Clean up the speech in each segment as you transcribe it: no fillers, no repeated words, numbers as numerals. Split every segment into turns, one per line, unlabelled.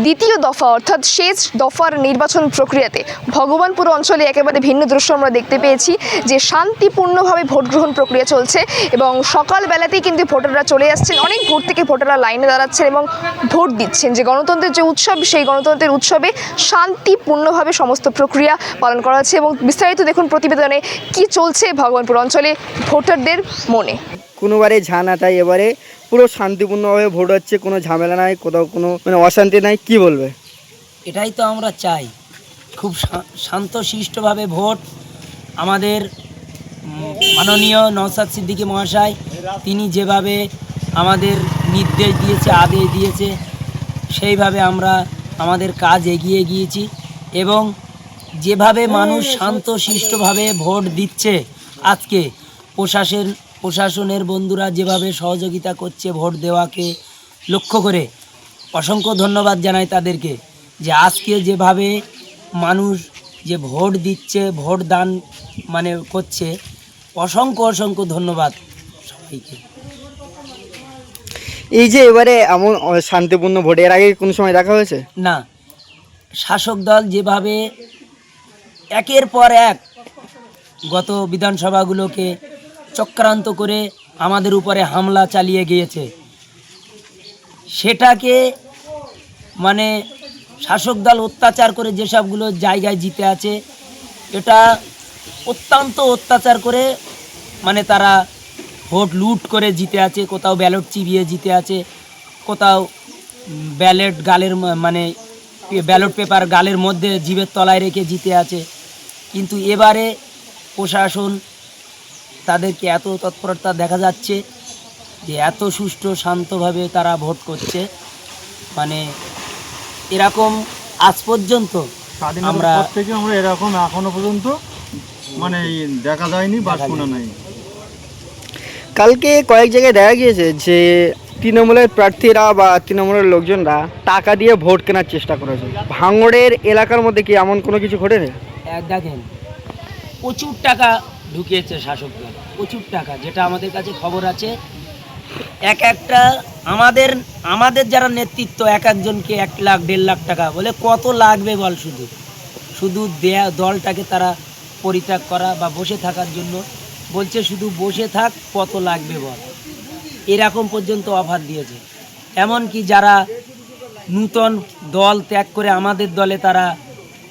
দ্বিতীয় দফা অর্থাৎ শেষ দফার নির্বাচন প্রক্রিয়াতে ভগবানপুর অঞ্চলে একেবারে ভিন্ন দৃশ্য আমরা দেখতে পেয়েছি যে শান্তিপূর্ণভাবে ভোট গ্রহণ প্রক্রিয়া চলছে এবং সকালবেলাতেই কিন্তু ভোটাররা চলে আসছেন, অনেক ভোর থেকে ভোটাররা লাইনে দাঁড়াচ্ছেন এবং ভোট দিচ্ছেন। যে গণতন্ত্রের যে উৎসব, সেই গণতন্ত্রের উৎসবে শান্তিপূর্ণভাবে সমস্ত প্রক্রিয়া পালন করা হচ্ছে এবং বিস্তারিত দেখুন প্রতিবেদনে কি চলছে ভগবানপুর অঞ্চলে ভোটারদের মনে।
কোনোবারে ঝানাটাই এবারে পুরো শান্তিপূর্ণভাবে ভোট হচ্ছে, কোনো ঝামেলা নাই, কোথাও কোনো অশান্তি নাই। কি বলবে?
এটাই তো আমরা চাই, খুব শান্তশিষ্টভাবে ভোট। আমাদের মাননীয় নওশাদ সিদ্দিকী মহাশয় তিনি যেভাবে আমাদের নির্দেশ দিয়েছে, আদেশ দিয়েছে, সেইভাবে আমরা আমাদের কাজ এগিয়ে গিয়েছি এবং যেভাবে মানুষ শান্তশিষ্টভাবে ভোট দিচ্ছে, আজকে প্রশাসনের বন্ধুরা যেভাবে সহযোগিতা করছে ভোট দেওয়াকে লক্ষ্য করে, অসংখ্য ধন্যবাদ জানাই তাদেরকে। যে আজকে যেভাবে মানুষ যে ভোট দিচ্ছে, ভোট দান করছে, অসংখ্য ধন্যবাদ সবাইকে।
এই যে এবারে এমন শান্তিপূর্ণ ভোট এর আগে কোনো সময় দেখা হয়েছে
না। শাসক দল যেভাবে একের পর এক গত বিধানসভাগুলোকে চক্রান্ত করে আমাদের উপরে হামলা চালিয়ে গিয়েছে, সেটাকে শাসক দল অত্যাচার করে যেসবগুলো জায়গায় জিতে আছে, এটা অত্যন্ত অত্যাচার করে তারা ভোট লুট করে জিতে আছে। কোথাও ব্যালট চিবিয়ে জিতে আছে, কোথাও ব্যালট পেপার গালের মধ্যে জিভের তলায় রেখে জিতে আছে। কিন্তু এবারে প্রশাসন তাদেরকে এত তৎপরতা দেখা যাচ্ছে যে এত সুষ্ঠু শান্তভাবে তারা ভোট করছে, এরকম আজ পর্যন্ত আমরা
এরকম এখনো পর্যন্ত দেখা যায়নি বা শোনা নাই।
কালকে কয়েক জায়গায় দেখা গিয়েছে যে তৃণমূলের প্রার্থীরা বা তৃণমূলের লোকজনরা টাকা দিয়ে ভোট কেনার চেষ্টা করেছে। ভাঙড়ের এলাকার মধ্যে কি এমন কোনো কিছু ঘটেছে?
দেখেন, প্রচুর টাকা ঢুকিয়েছে শাসক দল, প্রচুর টাকা, যেটা আমাদের কাছে খবর আছে। একটা আমাদের যারা নেতৃত্ব, একজনকে 1 লাখ 1.5 লাখ টাকা বলে, কত লাগবে বল? শুধু দলটাকে তারা পরিত্যাগ করা বা বসে থাকার জন্য বলছে, শুধু বসে থাক, কত লাগবে বল? এরকম পর্যন্ত অফার দিয়েছে। এমনকি যারা নূতন দল ত্যাগ করে আমাদের দলে তারা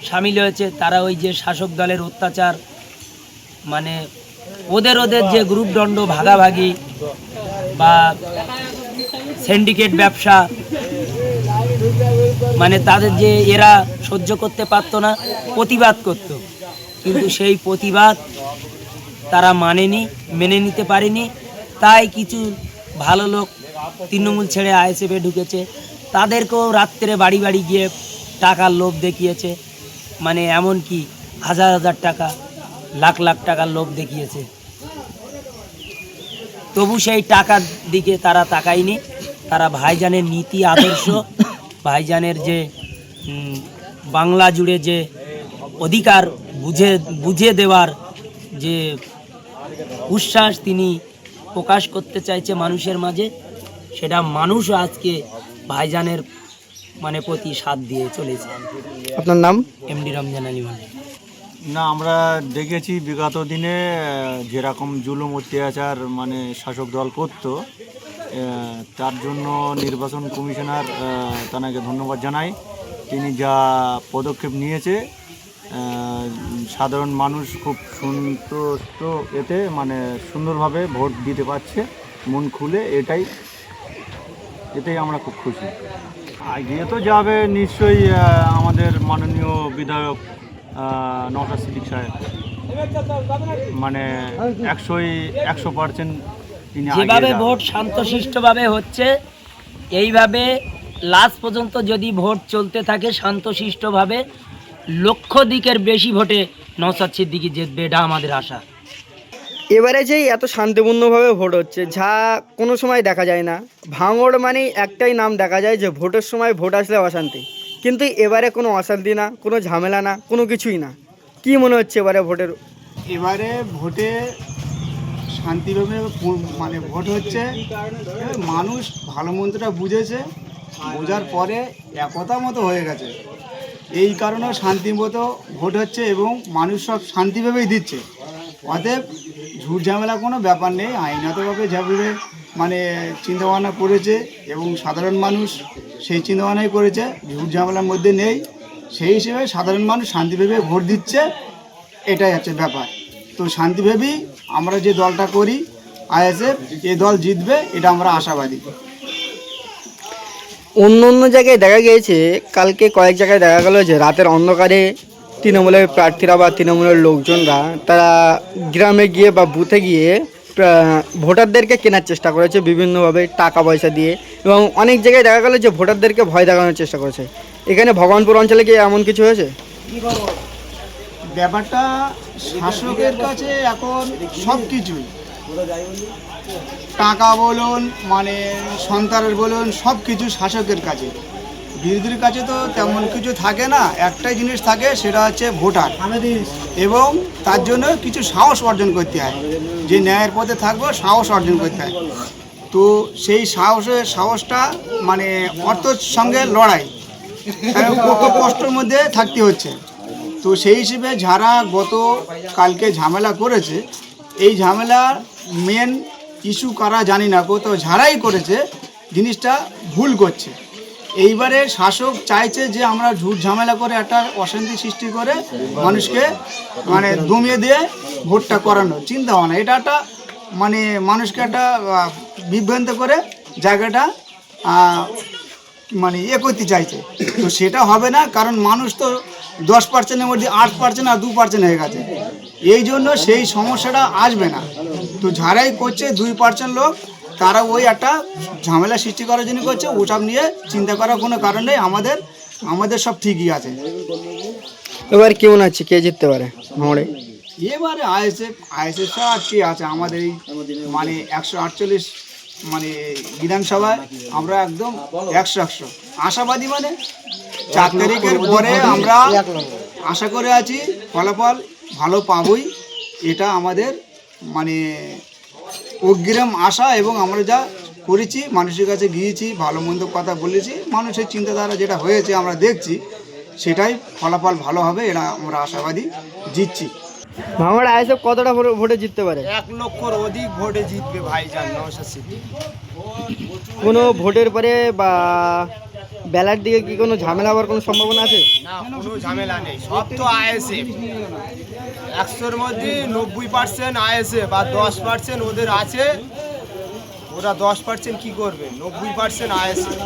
সামিল হয়েছে, তারা ওই যে শাসক দলের অত্যাচার, ওদের যে গ্রুপ দণ্ড ভাগাভাগি বা সিন্ডিকেট ব্যবসা, তাদের যে এরা সহ্য করতে পারতো না, প্রতিবাদ করত, কিন্তু সেই প্রতিবাদ তারা মেনে নিতে পারেনি। তাই কিছু ভালো লোক তৃণমূল ছেড়ে আইএসএফে ঢুকেছে, তাদেরকেও রাত্রে বাড়ি বাড়ি গিয়ে টাকার লোভ দেখিয়েছে। এমনকি 1000 টাকা, লাখ লাখ টাকার লোভ দেখিয়েছে। তবু সেই টাকার দিকে তারা তাকায়নি। তারা ভাইজানের নীতি আদর্শ, ভাইজানের যে বাংলা জুড়ে যে অধিকার বুঝে দেওয়ার যে উচ্ছ্বাস তিনি প্রকাশ করতে চাইছে মানুষের মাঝে, সেটা মানুষও আজকে ভাইজানের প্রতি সাথ দিয়ে চলেছে।
আপনার নাম?
এমডি রমজান আলী।
না, আমরা দেখেছি বিগত দিনে যেরকম জুলুম অত্যাচার শাসক দল করত, তার জন্য নির্বাচন কমিশনার তাকে ধন্যবাদ জানাই। তিনি যা পদক্ষেপ নিয়েছে, সাধারণ মানুষ খুব সন্তুষ্ট, এতে সুন্দরভাবে ভোট দিতে পারছে মন খুলে। এটাই আমরা খুব খুশি। এগিয়ে তো যাবে নিশ্চয়ই আমাদের মাননীয় বিধায়ক নওশাদ সিদ্দিক সাহেব, 100% তিনি
যেভাবে ভোট শান্তশিষ্টভাবে হচ্ছে, এইভাবে লাস্ট পর্যন্ত যদি ভোট চলতে থাকে শান্তশিষ্টভাবে, লক্ষ দিকের বেশি ভোটে নওশাদ সিদ্দিকী জিতবে, এটা আমাদের আশা।
এবারে যেই এত শান্তিপূর্ণভাবে ভোট হচ্ছে, যা কোনো সময় দেখা যায় না। ভাঙড় একটাই নাম দেখা যায় যে ভোটের সময় ভোট আসলে অশান্তি, কিন্তু এবারে কোনো অশান্তি না, কোনো ঝামেলা না, কোনো কিছুই না। কি মনে হচ্ছে এবারে
ভোটে শান্তিভাবে ভোট হচ্ছে। মানুষ ভালো মন্দটা বুঝেছে, বোঝার পরে একতা মতো হয়ে গেছে। এই কারণে শান্তিমতো ভোট হচ্ছে এবং মানুষ সব শান্তিভাবেই দিচ্ছে। অতএব ঝুট ঝামেলা কোনো ব্যাপার নেই, আইনতভাবে যেভাবে মানে চিন্তাভাবনা করেছে এবং সাধারণ মানুষ সেই চিন্তাভাবনাই করেছে, ঝুট ঝামেলার মধ্যে নেই। সেই হিসেবে সাধারণ মানুষ শান্তিভাবে ভোট দিচ্ছে, এটাই হচ্ছে ব্যাপার। তো শান্তিভাবেই আমরা যে দলটা করি আইএসএফ, এই দল জিতবে এটা আমরা আশাবাদী।
অন্য অন্য জায়গায় দেখা গিয়েছে, কালকে কয়েক জায়গায় দেখা গেল যে রাতের অন্ধকারে তৃণমূলের প্রার্থীরা বা তৃণমূলের লোকজনরা তারা গ্রামে গিয়ে বা বুথে গিয়ে ভোটারদেরকে কেনার চেষ্টা করেছে বিভিন্নভাবে টাকা পয়সা দিয়ে, এবং অনেক জায়গায় দেখা গেল যে ভোটারদেরকে ভয় দেখানোর চেষ্টা করেছে। এখানে ভগবানপুর অঞ্চলে কি এমন কিছু হয়েছে?
ব্যাপারটা শাসকের কাছে এখন সব কিছুই, টাকা বলুন মানে সন্তানের বলুন, সব কিছু শাসকের কাছে। বিরোধীর কাছে তো তেমন কিছু থাকে না, একটাই জিনিস থাকে, সেটা হচ্ছে ভোটার, এবং তার জন্য কিছু সাহস অর্জন করতে হয়, যে ন্যায়ের পথে থাকবো সাহস অর্জন করতে হয়। তো সেই সাহসটা মানে অর্থের সঙ্গে লড়াই, কত কষ্টের মধ্যে থাকতে হচ্ছে। তো সেই হিসেবে যারা গত কালকে ঝামেলা করেছে, এই ঝামেলার মেন ইস্যু কারা জানি না, তো যারাই করেছে জিনিসটা ভুল করছে। এইবারে শাসক চাইছে যে আমরা ঝুট ঝামেলা করে একটা অশান্তি সৃষ্টি করে মানুষকে মানে দমিয়ে দিয়ে ভোটটা করানোর চিন্তা ভাবনা, এটা একটা মানে মানুষকে একটা বিভ্রান্ত করে জায়গাটা মানে করতে চাইছে। তো সেটা হবে না, কারণ মানুষ তো 10%-এর মধ্যে 8% আর 2% হয়ে গেছে। এই জন্য সেই সমস্যাটা আসবে না। তো যারাই করছে 2% লোক, তারা ওই একটা ঝামেলা সৃষ্টি করার জন্য করছে, ওসব নিয়ে চিন্তা করার কোনো কারণ নেই। আমাদের সব ঠিকই আছে।
এবার কেমন আছে, কে জিততে পারে ভাঙড়ে?
এবারে আইএসএফ আর কে আছে আমাদের এই মানে 148 মানে বিধানসভায় আমরা একদম 100 আশাবাদী। মানে 4 তারিখের পরে আমরা আশা করে আছি ফলাফল ভালো পাবই, এটা আমাদের মানে অগ্রিম আশা। এবং আমরা যা করেছি, মানুষের কাছে গিয়েছি, ভালো মন্দ কথা বলেছি, মানুষের চিন্তাধারা যেটা হয়েছে আমরা দেখছি, সেটাই ফলাফল ভালো হবে, এটা আমরা আশাবাদী, জিতছি।
ভাঙড় আইএসএফ কতটা ভোটে জিততে পারে?
1 লক্ষর অধিক ভোটে জিতবে ভাইজান নওশাদ সিদ্দিকী।
কোনো ভোটের পরে বা বেলার দিকে কি কোনো ঝামেলা হওয়ার কোনো সম্ভাবনা আছে?
না, কোনো ঝামেলা নেই, সব তো আইএসএফ। 100-র মধ্যে 90% আইএসএফ আর 10% ওদের আছে। ওরা 10% কি করবে? 90% আইএসএফ।